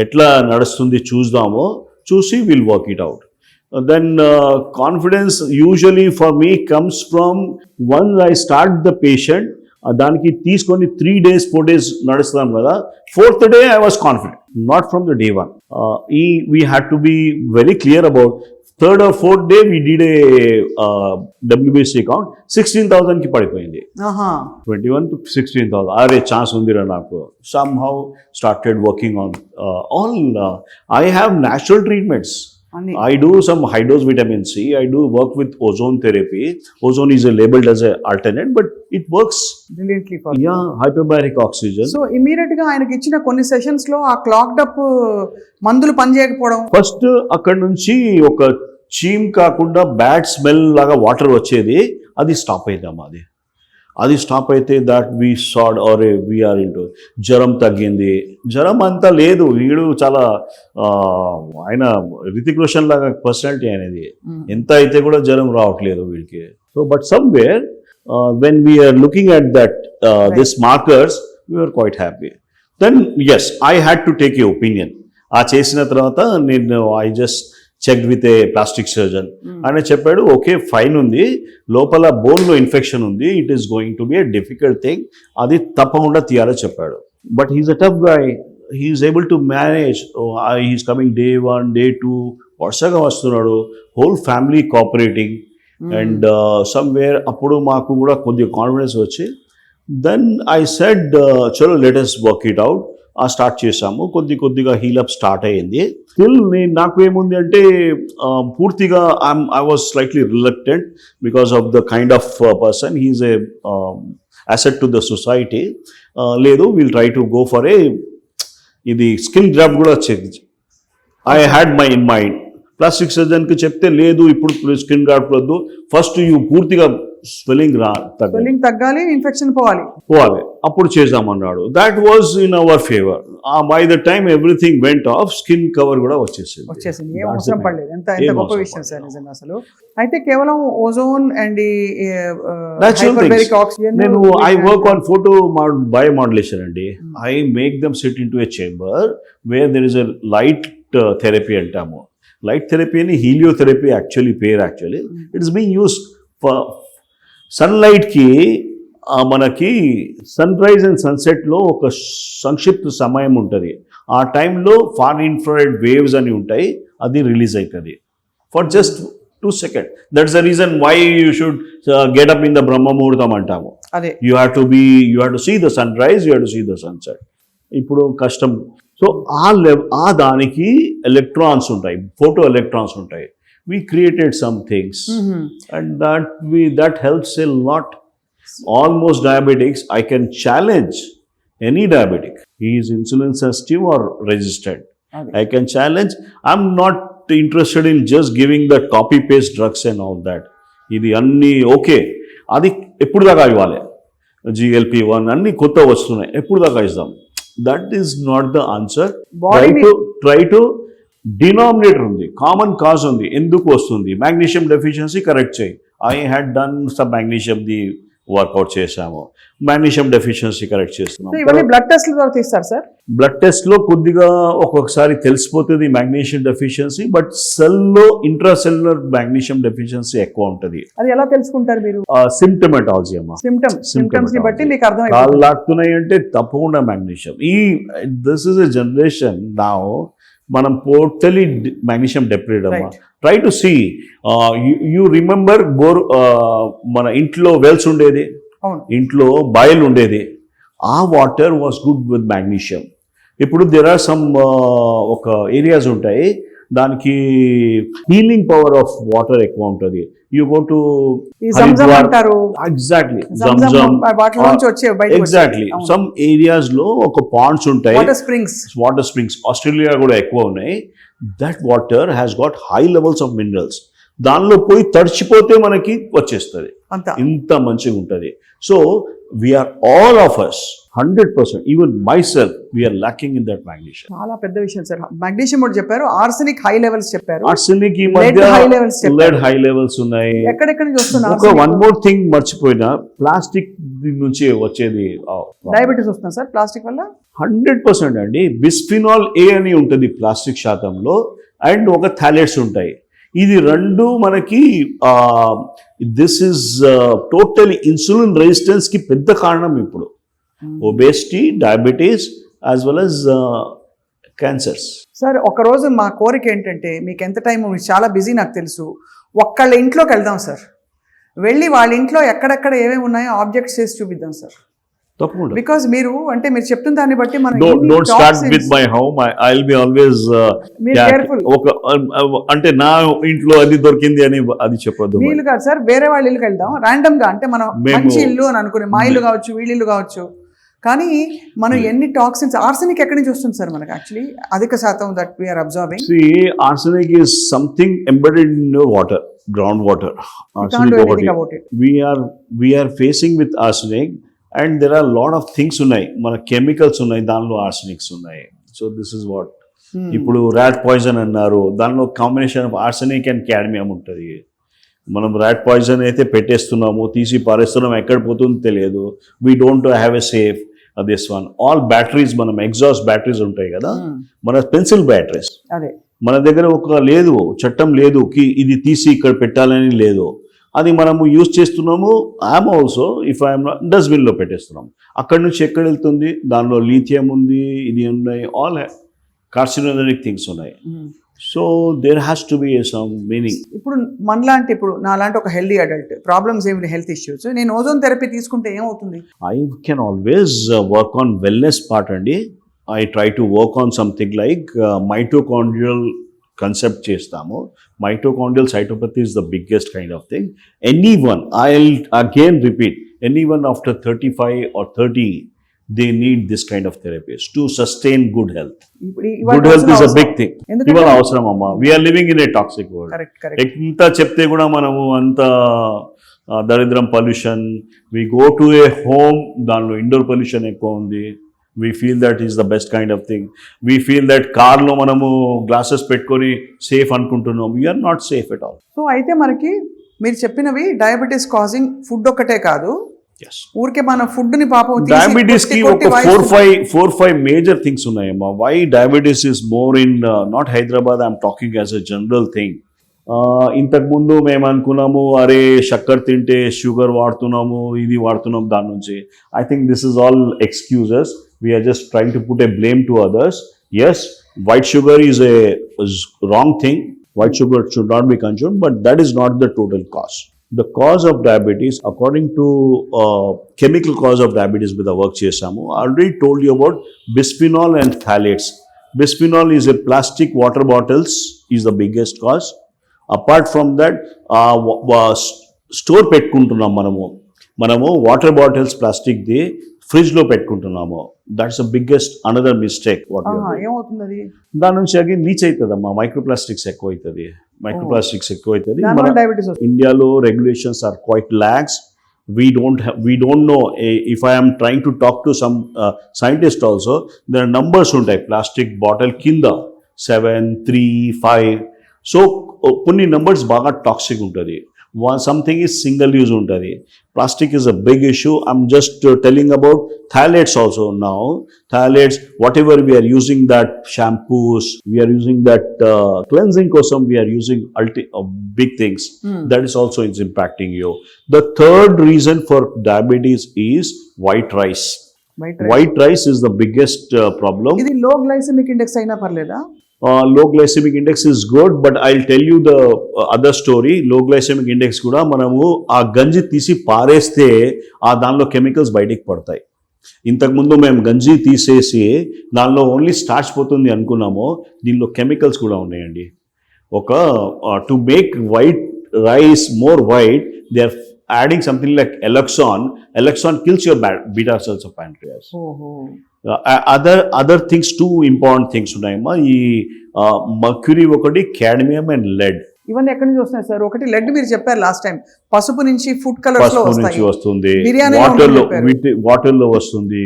ఎట్లా నడుస్తుంది చూద్దాము, చూసి will work it out. Then confidence usually for me comes from once I start the patient. దానికి తీసుకొని 3 days 4 days నడుస్తాం కదా, 4th day I was confident, not from the day one. We had to be very clear about 3rd or 4th day we did a WBC count, 16,000 కి పడిపోయింది. 21 to 16,000. అరే chance ఉందిరా నాకు. somehow started working on all I have natural treatments. I do some high dose vitamin C. I do work with ozone therapy. Ozone is labeled as an alternate, but it works brilliantly for hyperbaric oxygen. So immediate గా ఆయనకి ఇచ్చిన కొన్ని sessions లో ఆ clocked up మందులు పనిచేయకపోవడం, first అక్కడ నుంచి ఒక చీమ్ కాకుండా బ్యాడ్ స్మెల్ లాగా వాటర్ వచ్చేది, అది స్టాప్ అయిందమ్మా. అది స్టాప్ అయితే that we said or we're into. జ్వరం తగ్గింది, జ్వరం అంతా లేదు. వీడు చాలా ఆయన రితిక్ రోషన్ లాగా పర్సనాలిటీ అనేది, ఎంత అయితే కూడా జ్వరం రావట్లేదు వీడికి. So but somewhere when we're looking at that this markers, we're quite happy. Then yes, I had to take a opinion. ఆ చేసిన తర్వాత నేను I just check with a plastic surgeon. ఆయన చెప్పాడు ఓకే ఫైన్ ఉంది, లోపల బోన్లో ఇన్ఫెక్షన్ ఉంది, it is going to be a difficult thing, అది తప్పకుండా తీయాలని చెప్పాడు. But he's a tough guy, he's able to manage. He's coming day 1 day 2 వరుసగా వస్తున్నాడు, whole family cooperating. And somewhere అప్పుడు మాకు కూడా కొద్దిగా కాన్ఫిడెన్స్ వచ్చి, దెన్ ఐ సెడ్ చలో let us work it out. Start చేసాము, కొద్దిగా హీలప్ స్టార్ట్ అయ్యింది. స్టిల్ నాకు ఏముంది అంటే పూర్తిగా I was slightly reluctant because of the kind of person, he's a asset to the society. లేదు, will try to go for a ఇది స్కిన్ గ్రాఫ్ట్ కూడా వచ్చేది. I had my in mind. Plastic సర్జన్కి చెప్తే లేదు ఇప్పుడు స్కిన్ గ్రాఫ్ట్ వద్దు, first you పూర్తిగా స్వెల్లింగ్ తగ్గాలి, ఇన్ఫెక్షన్ పోవాలి, అప్పుడు చేద్దామన్నాడు. That was in our favour. By the time everything went off, skin cover కూడా వచ్చేసింది. ఏం అవసరం పడలేదు. ఎంత గొప్ప విషయం సార్ నిజంగా అసలు. అయితే కేవలం ఓజోన్ అండ్ నేను I work on photo biomodulation అండి. I make them sit in to a chamber where there is a light therapy అంటాము. లైట్ థెరపీ అని హీలియోథెరపీ పేరు it is being use for సన్లైట్కి. మనకి సన్ రైజ్ అండ్ సన్సెట్లో ఒక సంక్షిప్త సమయం ఉంటుంది. ఆ టైంలో ఫార్ ఇన్ఫ్రారెడ్ వేవ్స్ అని ఉంటాయి, అది రిలీజ్ అవుతుంది for just 2 seconds. That's the reason why you should get up in the బ్రహ్మముహూర్తం అంటాము. You have to see the sunrise, you have to see the sunset. ఇప్పుడు కష్టం. సో ఆ దానికి ఎలక్ట్రాన్స్ ఉంటాయి, ఫోటో ఎలక్ట్రాన్స్ ఉంటాయి. We created some things, and that helps a lot. Almost diabetics, I can challenge any diabetic. He is insulin sensitive or resistant. I can challenge. I'm not interested in just giving the copy paste drugs and all that. ఇది అన్ని okay, అది ఎప్పుడు దాకా ఇవ్వాలి? GLP-1 అన్ని కొత్త వస్తున్నాయి, ఎప్పుడు దాకా ఇస్తాం? That is not the answer. Try to denominator ఉంది, కామన్ కాజ్ ఉంది, ఎందుకు వస్తుంది? మ్యాగ్నీషియం డెఫిషియన్సీ కరెక్ట్ చేయి. I had done some magnesium the workout చేసాము, మ్యాగ్నీషియం డెఫిషియన్సీ కరెక్ట్ చేస్తున్నాం. బ్లడ్ టెస్ట్ తీస్తారు సార్? బ్లడ్ టెస్ట్ లో కొద్దిగా ఒక్కొక్కసారి తెలిసిపోతుంది మ్యాగ్నీషియం డెఫిషియన్సీ, బట్ సెల్లో ఇంట్రాసెల్యులర్ మ్యాగ్నీషియం డెఫిషియన్సీ ఎక్కువ ఉంటుంది. అది ఎలా తెలుసుకుంటారు మీరు? సిమ్టమాటాలజీ అమ్మా. సిమ్టమ్స్ ని బట్టి మీకు అర్థం. కాళ్ళు లాక్కున్నాయి అంటే తప్పకుండా magnesium. This is a generation now, మనం టోటలీ మ్యాగ్నీషియం డెప్రివ్డ్ అమ్మా. Try to see, you remember మన ఇంట్లో వెల్స్ ఉండేది, ఇంట్లో బాయిల్ ఉండేది, ఆ water was good with magnesium. ఇప్పుడు దెర్ ఆర్ సమ్ ఒక ఏరియాస్ ఉంటాయి, దానికి హీలింగ్ పవర్ ఆఫ్ వాటర్ ఎక్కువ ఉంటుంది. You go to exactly some areas లో ఒక పాండ్స్ ఉంటాయి, వాటర్ స్ప్రింగ్స్. ఆస్ట్రేలియా కూడా ఎక్కువ ఉన్నాయి. That water has got high levels of minerals. దానిలో పోయి తడిచిపోతే మనకి వచ్చేస్తుంది, ఇంత మంచిగా ఉంటుంది. So we're all of us 100%, even myself, we're lacking in that magnesium. చాలా పెద్ద విషయం సార్. మ్యాగ్నీషియం కూడా చెప్పారు, ఆర్సెనిక్ హై లెవెల్స్ చెప్పారు. ఆర్సెనిక్ ఈ మధ్య లెడ్ హై లెవెల్స్ ఉన్నాయి. ఎక్కడెక్కడ నుంచి వస్తున్నారు? ఒక వన్ మోర్ థింగ్ మర్చిపోయినా, ప్లాస్టిక్ నుంచి వచ్చేది డయాబెటీస్ వస్తుంది సార్ ప్లాస్టిక్ వల్ల. 100% అండి. బిస్ఫినాల్ ఏ అని ఉంటుంది ప్లాస్టిక్ శాతంలో, అండ్ ఒక థాలెట్స్ ఉంటాయి. ఇది రెండు మనకి this is totally insulin resistance కి పెద్ద కారణం ఇప్పుడు. Obesity, diabetes as well as cancers. Sir ఒకరోజు మా కోరిక ఏంటంటే, మీకు ఎంత టైం, చాలా బిజీ నాకు తెలుసు, ఒక్కళ్ళ ఇంట్లోకి వెళ్దాం సార్, వెళ్ళి వాళ్ళ ఇంట్లో ఎక్కడెక్కడ ఏమేమి ఉన్నాయో ఆబ్జెక్ట్స్ చేసి చూపిద్దాం సార్. తప్పకుండా. బికాజ్ మీరు చెప్తున్న దాన్ని బట్టి మనం don't start with my home. I will be always ఒక అంటే నా ఇంట్లో అది దొరికింది అని అది చెప్పొద్దు. మీ ఇల్లు కాదు సార్, వేరే వాళ్ళ ఇల్లుకి వెళ్దాం రాండమ్ గా. అంటే మనం మంచి ఇల్లు అని అనుకునే, మా ఇల్లు కావచ్చు, వీళ్ళ ఇల్లు కావచ్చు, కానీ మనం ఎన్ని టాక్సిన్స్, ఆర్సెనిక్ ఎక్కడి నుంచి వస్తుంది సార్ మనకి? యాక్చువల్లీ అధిక శాతం that we are observing. See, arsenic is something embedded in your water, groundwater. Arsenic ఒకటి. We are facing with arsenic, and there are a lot of things ఉన్నాయి, మన కెమికల్స్ ఉన్నాయి, దానిలో ఆర్సెనిక్స్ ఉన్నాయి. So this is what. ఇప్పుడు rat poison అన్నారు, దానిలో combination of arsenic and cadmium ఉంటుంది. మనం ర్యాట్ పాయిజన్ అయితే పెట్టేస్తున్నాము, తీసి పారేస్తున్నాము, ఎక్కడ పోతుందో తెలియదు. We don't have a safe this one. All batteries, మనం ఎగ్జాస్ట్ బ్యాటరీస్ ఉంటాయి కదా, మన పెన్సిల్ బ్యాటరీస్, మన దగ్గర ఒక లేదు, చట్టం లేదు కి ఇది తీసి ఇక్కడ పెట్టాలని లేదు. అది మనము యూజ్ చేస్తున్నాము. ఐఎమ్ ఆల్సో, ఇఫ్ ఐఎమ్ డస్ట్బిన్లో పెట్టేస్తున్నాము. అక్కడి నుంచి ఎక్కడ వెళ్తుంది? దానిలో లీథియం ఉంది, ఇది ఉన్నాయి, ఆల్ కార్సినోజెనిక్ థింగ్స్ ఉన్నాయి. So there has to be some meaning. ఇప్పుడు మనలాంటి, ఇప్పుడు నాలాంటి ఒక హెల్దీ అడల్ట్, ప్రాబ్లమ్స్ ఏమి, హెల్త్ ఇష్యూస్, నేను ఓజోన్ థెరపీ తీసుకుంటే ఏమవుతుంది? I can always work on wellness part అండి. I try to work on something like mitochondrial concept చేస్తాము. Mitochondrial cytopathy is the biggest kind of thing. Anyone, I'll again repeat, anyone after 35 or 30, they need this kind of therapies to sustain good health. ఇప్పుడు ఇవాళ Good health is a అవసరం. big thing. ఎందుకంటే- ఇవాళ అవసరం అమ్మా. We are living in a toxic world. Correct ఎంత చెప్తే కూడా మనము అంత దరిద్రం pollution, we go to a home, దానిలో ఇండోర్ పొల్యూషన్ ఎక్కువ ఉంది. We feel that is the best kind of thing. We feel that కార్లో మనము గ్లాసెస్ పెట్టుకొని సేఫ్ అనుకుంటున్నాం. We're not safe at all. So అయితే మనకి మీరు చెప్పినవి డయాబెటీస్ కాజింగ్ ఫుడ్ ఒక్కటే కాదు, ఊరికే మన ఫుడ్ ని పాపం తీసి డయాబెటీస్ కి కొట్టి ఒక వాయిస్తున్నాం. ఫోర్ ఫైవ్ మేజర్ థింగ్స్ ఉన్నాయమ్మా. Why diabetes is more in not Hyderabad, I'm talking as a general thing. ఇంతకుముందు మేము అనుకున్నాము, అరే చక్కెర తింటే షుగర్ వాడుతున్నాము, ఇది వాడుతున్నాం, దాని నుంచి. I think this is all excuses. We're just trying to put a blame to others. Yes, white sugar is a wrong thing. White sugar should not be consumed, but that is not the total cause. The cause of diabetes, according to chemical cause of diabetes with the work chesamu, I already told you about bisphenol and phthalates. Bisphenol is a plastic water bottles is the biggest cause. Apart from that, store పెట్టుకుంటున్నాం మనము water bottles plastic the fridge లో పెట్టుకుంటున్నాము. That's the biggest another mistake. What ఏమవుతుంది అది? దాని నుంచి అగే Leach అవుతుందమ్మా. Microplastics ఎక్కువ అవుతుంది. దానివల్ల డయాబెటీస్ వస్తుంది. ఇండియాలో regulations are quite lax. We don't know. If I am trying to talk to some scientist also, there are numbers ఉంటాయి. ప్లాస్టిక్ బాటిల్ కింద 7, 3, 5. సో కొన్ని నంబర్స్ బాగా టాక్సిక్ ఉంటుంది. Something is single use ఉంటుంది. Plastic is a big issue. I'm just telling about phthalates also now. Phthalates, whatever we are using, that shampoos, we are using that cleansing kosam, we are using big things. That is also is impacting you. The third reason for diabetes is white rice. White rice is the biggest problem. ఇది లో glycemic index అయినా పర్లేదా? Low glycemic index is good, but I'll tell you the other story. Low glycemic index కూడా మనము ఆ గంజి తీసి పారేస్తే ఆ దానిలో కెమికల్స్ బయటికి పడతాయి. ఇంతకుముందు మేము గంజి తీసేసి దానిలో ఓన్లీ స్టార్చ్ పోతుంది అనుకున్నాము. దీనిలో కెమికల్స్ కూడా ఉన్నాయండి. ఒక to make white rice more white, they are adding something like Eloxon. Eloxon kills your beta cells of pancreas. Other things, two important things ఉన్నాయమ్మా. ఈ మర్క్యూరీ ఒకటి, క్యాడ్మియం అండ్ లెడ్. ఇవన్నీ ఎక్కడి నుంచి వస్తున్నాయి సార్? ఒకటి లెడ్ మీరు చెప్పారు లాస్ట్ టైం, పసుపు నుంచి ఫుడ్ కలర్స్ లో నుంచి వస్తుంది, బిర్యానీలో వాటర్ లో వస్తుంది.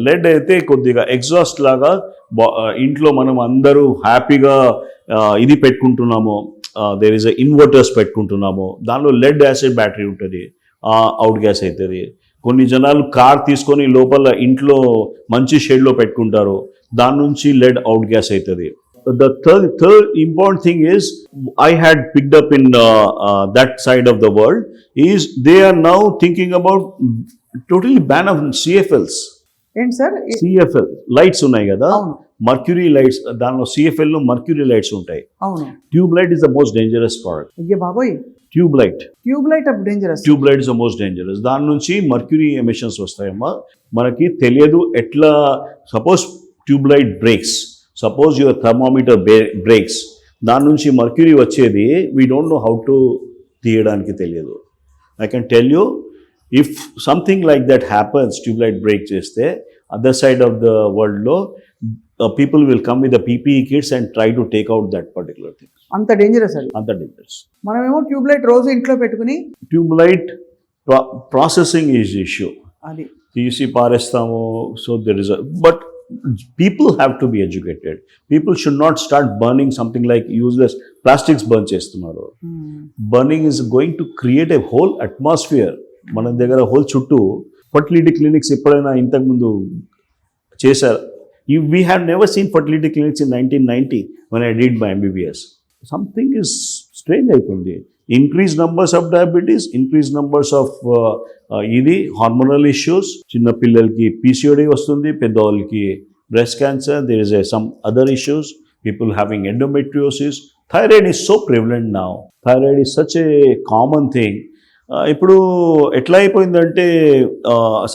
లెడ్ అయితే కొద్దిగా ఎగ్జాస్ట్ లాగా ఇంట్లో మనం అందరూ హ్యాపీగా ఇది పెట్టుకుంటున్నాము. దేర్ ఇస్ ఇన్వర్టర్స్ పెట్టుకుంటున్నాము. దానిలో లెడ్ యాసిడ్ బ్యాటరీ ఉంటుంది, అవుట్ గ్యాస్ అవుతుంది. కొన్ని జనాలు కార్ తీసుకొని లోపల ఇంట్లో మంచి షేడ్లో పెట్టుకుంటారు, దాని నుంచి లెడ్ అవుట్ గ్యాస్ అవుతుంది. The third important thing is, I had picked up in that side of the world, is they are now thinking about totally ban of CFLs. ఏంటి సార్? CFL లైట్స్ ఉన్నాయి కదా, మర్క్యూరీ లైట్స్. దానిలో CFL లో mercury lights ఉంటాయి. అవును. Tube light is the most dangerous product. అయ్యే బాబోయ్, tube light dangerous. Tube light is the most dangerous. దాని నుంచి మర్క్యూరీ ఎమిషన్స్ వస్తాయమ్మా. మనకి తెలియదు ఎట్లా. Suppose tube light breaks, suppose your thermometer breaks, దాని నుంచి మర్క్యూరీ వచ్చేది. We don't know how to తీయడానికి తెలియదు. I can tell you, if something like that happens, tube light break చేస్తే అదర్ సైడ్ ఆఫ్ ద వరల్డ్లో people will come with the PPE kits and try to take out that particular thing. అంత dangerous అది. అంత dangerous. మనమేమో tube light రోజు ఇంట్లో పెట్టుకుని, tube light processing is issue. అది తీసి పారేస్తాము. So there is but people have to be educated. People should not start burning something like useless plastics burn చేస్తున్నారు. Burning is going to create a whole atmosphere. మన దగ్గర whole చుట్టూ fertility clinics ఎప్పుడైనా ఇంతకుముందు చేశారు? We have never seen fertility clinics in 1990 when I did my MBBS. Something is strange అవుతుంది. Increased numbers of diabetes, increased numbers of ఇది hormonal issues. చిన్న పిల్లలకి PCOD వస్తుంది, పెద్దవాళ్ళకి breast cancer, there is some other issues, people having endometriosis. Thyroid is so prevalent now. Thyroid is such a common thing. ఇప్పుడు ఎట్లా అయిపోయిందంటే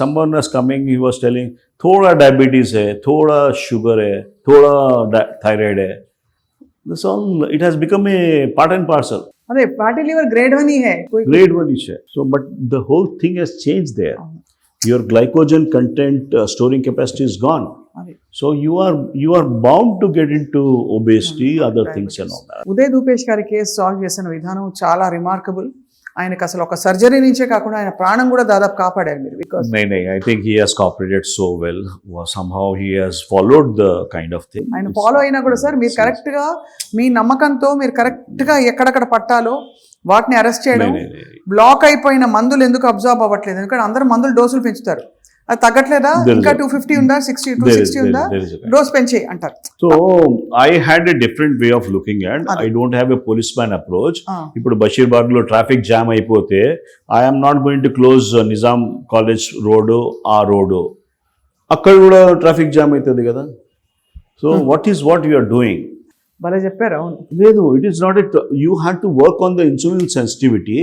someone was coming, he was telling थोड़ा diabetes है, थोड़ा sugar है, थोड़ा thyroid है. This all, it has become a part and parcel. అదే ఫ్యాటీ లివర్ గ్రేడ్ 1 ही है कोई Grade 1 is है. So but the whole thing has changed there. Your glycogen content storing capacity is gone. అదే So you are bound to get into obesity, other things and all that. Uday దూపేష్ గారి case solve చేసిన విధానం చాలా remarkable. ఆయనకు అసలు ఒక surgery నుంచే కాకుండా ఆయన ప్రాణం కూడా దాదాపు కాపాడారు మీరు. Because I think he has cooperated so well. Somehow he has followed the kind of thing. ఆయన ఫాలో అయినా కూడా సార్ మీరు కరెక్ట్ గా మీ నమ్మకంతో మీరు కరెక్ట్ గా ఎక్కడెక్కడ పట్టాలో వాటిని అరెస్ట్ చేయడం, బ్లాక్ అయిపోయిన మందులు ఎందుకు అబ్జార్బ్ అవ్వట్లేదు, ఎందుకంటే అందరూ మందులు డోసులు పెంచుతారు, అది తగ్గట్లేదా, ఇంకా 250 ఉందా, 260 ఉందా, డోస్ పెంచే అంటారు. So I had a different way of looking at. I don't have a policeman approach. ఇప్పుడు బషీర్బాగ్ లో ట్రాఫిక్ జామ్ అయిపోతే I am not going to close Nizam college road, ఆ రోడ్ అక్కడ కూడా ట్రాఫిక్ జామ్ అవుతుంది కదా. So what you are doing? భలే చెప్పారు. అవును, లేదు, it is not it. You have to work on the insulin sensitivity,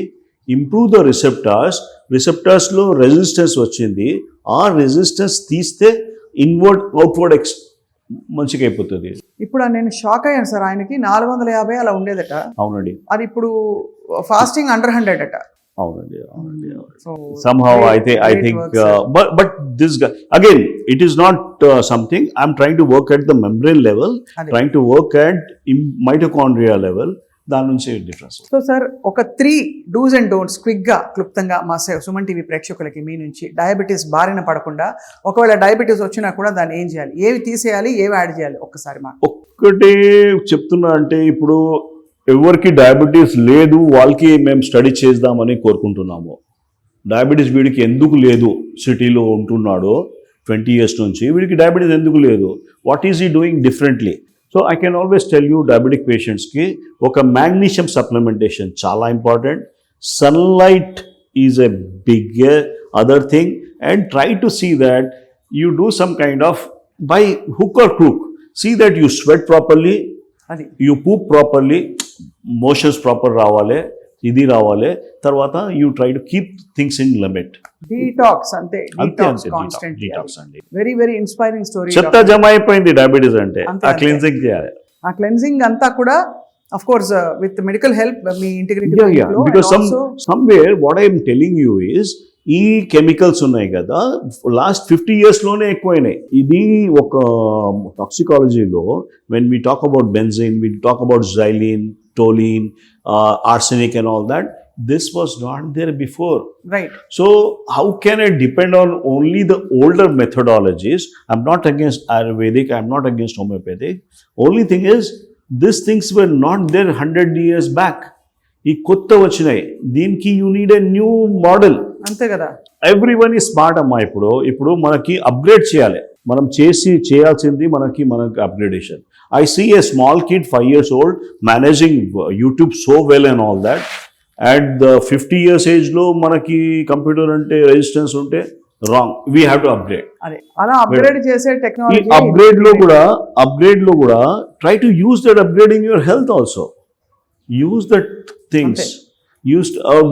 improve the రిసెప్టార్స్లో రెసిస్టెన్స్ వచ్చింది, ఆ రెసిస్టెన్స్ తీస్తే ఇన్వర్డ్ అవుట్వర్డ్ మంచిగా అయిపోతుంది. ఇప్పుడు నేను షాక్ అయ్యాను సార్, ఆయనకి 450 అలా ఉండేదట. అవునండి, అది ఇప్పుడు ఫాస్టింగ్ అండర్ 100 అట. అవునండి. So, Somehow great, I great think work, sir. but this guy again, it is not something I'm trying to work at the membrane level, Ade. trying to work at mitochondria level. దాని నుంచి difference. So sir ఒక 3 dos and don'ts క్విక్గా క్లుప్తంగా మా Suman TV ప్రేక్షకులకి మీ నుంచి diabetes బారిన పడకుండా, ఒకవేళ డయాబెటీస్ వచ్చినా కూడా దాన్ని ఏం చేయాలి, ఏవి తీసేయాలి, ఏవి యాడ్ చేయాలి, ఒక్కసారి మాకు. ఒక్కటే చెప్తున్నా అంటే, ఇప్పుడు ఎవరికి డయాబెటీస్ లేదు వాళ్ళకి మేము స్టడీ చేద్దామని కోరుకుంటున్నాము. డయాబెటీస్ వీడికి ఎందుకు లేదు, సిటీలో ఉంటున్నాడో 20 years నుంచి, వీడికి డయాబెటీస్ ఎందుకు లేదు, what is he doing differently. So I can always tell you, diabetic పేషెంట్స్కి ఒక మ్యాగ్నీషియం సప్లిమెంటేషన్ చాలా important. Sunlight is a big other thing, and try to see that you do some kind of, by hook or crook, see that you sweat properly, అది you poop properly, motions proper రావాలి, ఇది రావాలి. తర్వాత you try to keep things in limit. Detox అంతే, అంతే constant. అండి. Very very inspiring story. చెత్త జమ అయిపోయింది డయాబెటీస్ అంటే, అంతే, ఆ అంతే. క్లీన్సింగ్ చేయాలి. ఆ క్లెన్జింగ్ అంతా కూడా of course with medical help, మీ integrity because somewhere what I am telling you is, ఈ కెమికల్స్ ఉన్నాయి కదా, లాస్ట్ 50 years లోనే ఎక్కువైనాయి. ఇది ఒక టాక్సికాలజీలో when we talk about benzene, we talk about xylene, toluene, arsenic and all that, this was not there before. Right. So how can I depend on only the older methodologies? I'm not against Ayurvedic, I'm not against homeopathic. Only thing is, these things were not there 100 years back. ఈ కొత్త వచ్చినాయి, దీనికి you need a new model. అంతే కదా. Everyone ఈ smart అమ్మా. ఇప్పుడు మనకి అప్గ్రేడ్ చేయాలి, మనం చేయాల్సింది మనకి upgradation. I see a small kid 5 years old managing YouTube so well and all that. At the 50 years ఏజ్లో మనకి కంప్యూటర్ అంటే రెసిస్టెన్స్ ఉంటే wrong, we have to upgrade. అదే అలా అప్గ్రేడ్ చేసే ఈ టెక్నాలజీ అప్గ్రేడ్ లో కూడా try to use that upgrade in your health also. Use that things,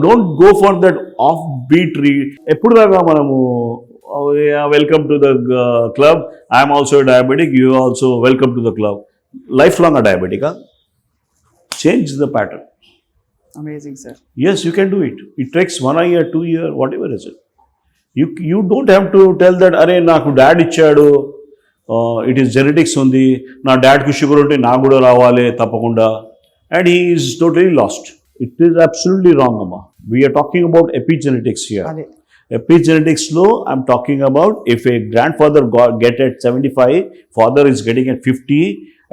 don't go for that offbeat read. ఎప్పుడు దాకా మనము welcome to the club, I'm also diabetic, you also welcome to the club, life long ఆ డయాబెటికా? Change the pattern. Amazing sir. Yes, you can do it. It takes 1 year, 2 year, whatever is it. You don't have to tell that, అరే నాకు dad ఇచ్చాడు, it is genetics ఉంది, నా డాడ్కి sugar ఉంటే నాకు కూడా రావాలి తప్పకుండా, and he is totally lost. It is absolutely wrong అమ్మా. We're talking about epigenetics here. అదే ఎపిజెనెటిక్స్లో I'm talking about, if a grandfather get at 75, father is getting at 50,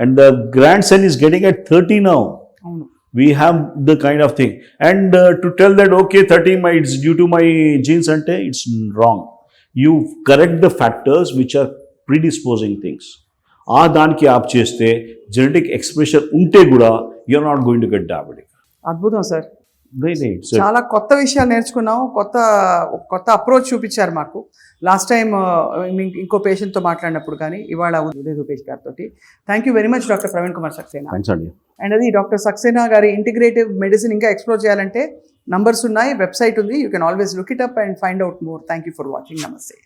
and the grandson is getting at 30 now. అవును. We have the kind of thing, and to tell that okay 30 it's due to my genes ante, it's wrong. You correct the factors which are predisposing things. ఆ దానికి ఆప్ చేస్తే genetic expression ఉంటే కూడా you're not going to get diabetic. అద్భుతం sir. It's చాలా కొత్త విషయాలు నేర్చుకున్నాం, కొత్త అప్రోచ్ చూపించారు మాకు. లాస్ట్ టైం ఇంకో పేషెంట్తో మాట్లాడినప్పుడు కానీ, ఇవాళ ఉదయ్ దూపేష్ గారితో. Thank you very much doctor Praveen Kumar Saxena. Thanks అండి. అండ్ అది డాక్టర్ సక్సేనా గారి ఇంటిగ్రేటివ్ మెడిసిన్ ఇంకా ఎక్స్ప్లోర్ చేయాలంటే నంబర్స్ ఉన్నాయి, వెబ్సైట్ ఉంది. You can always look it up and find out more. Thank you for watching. నమస్తే.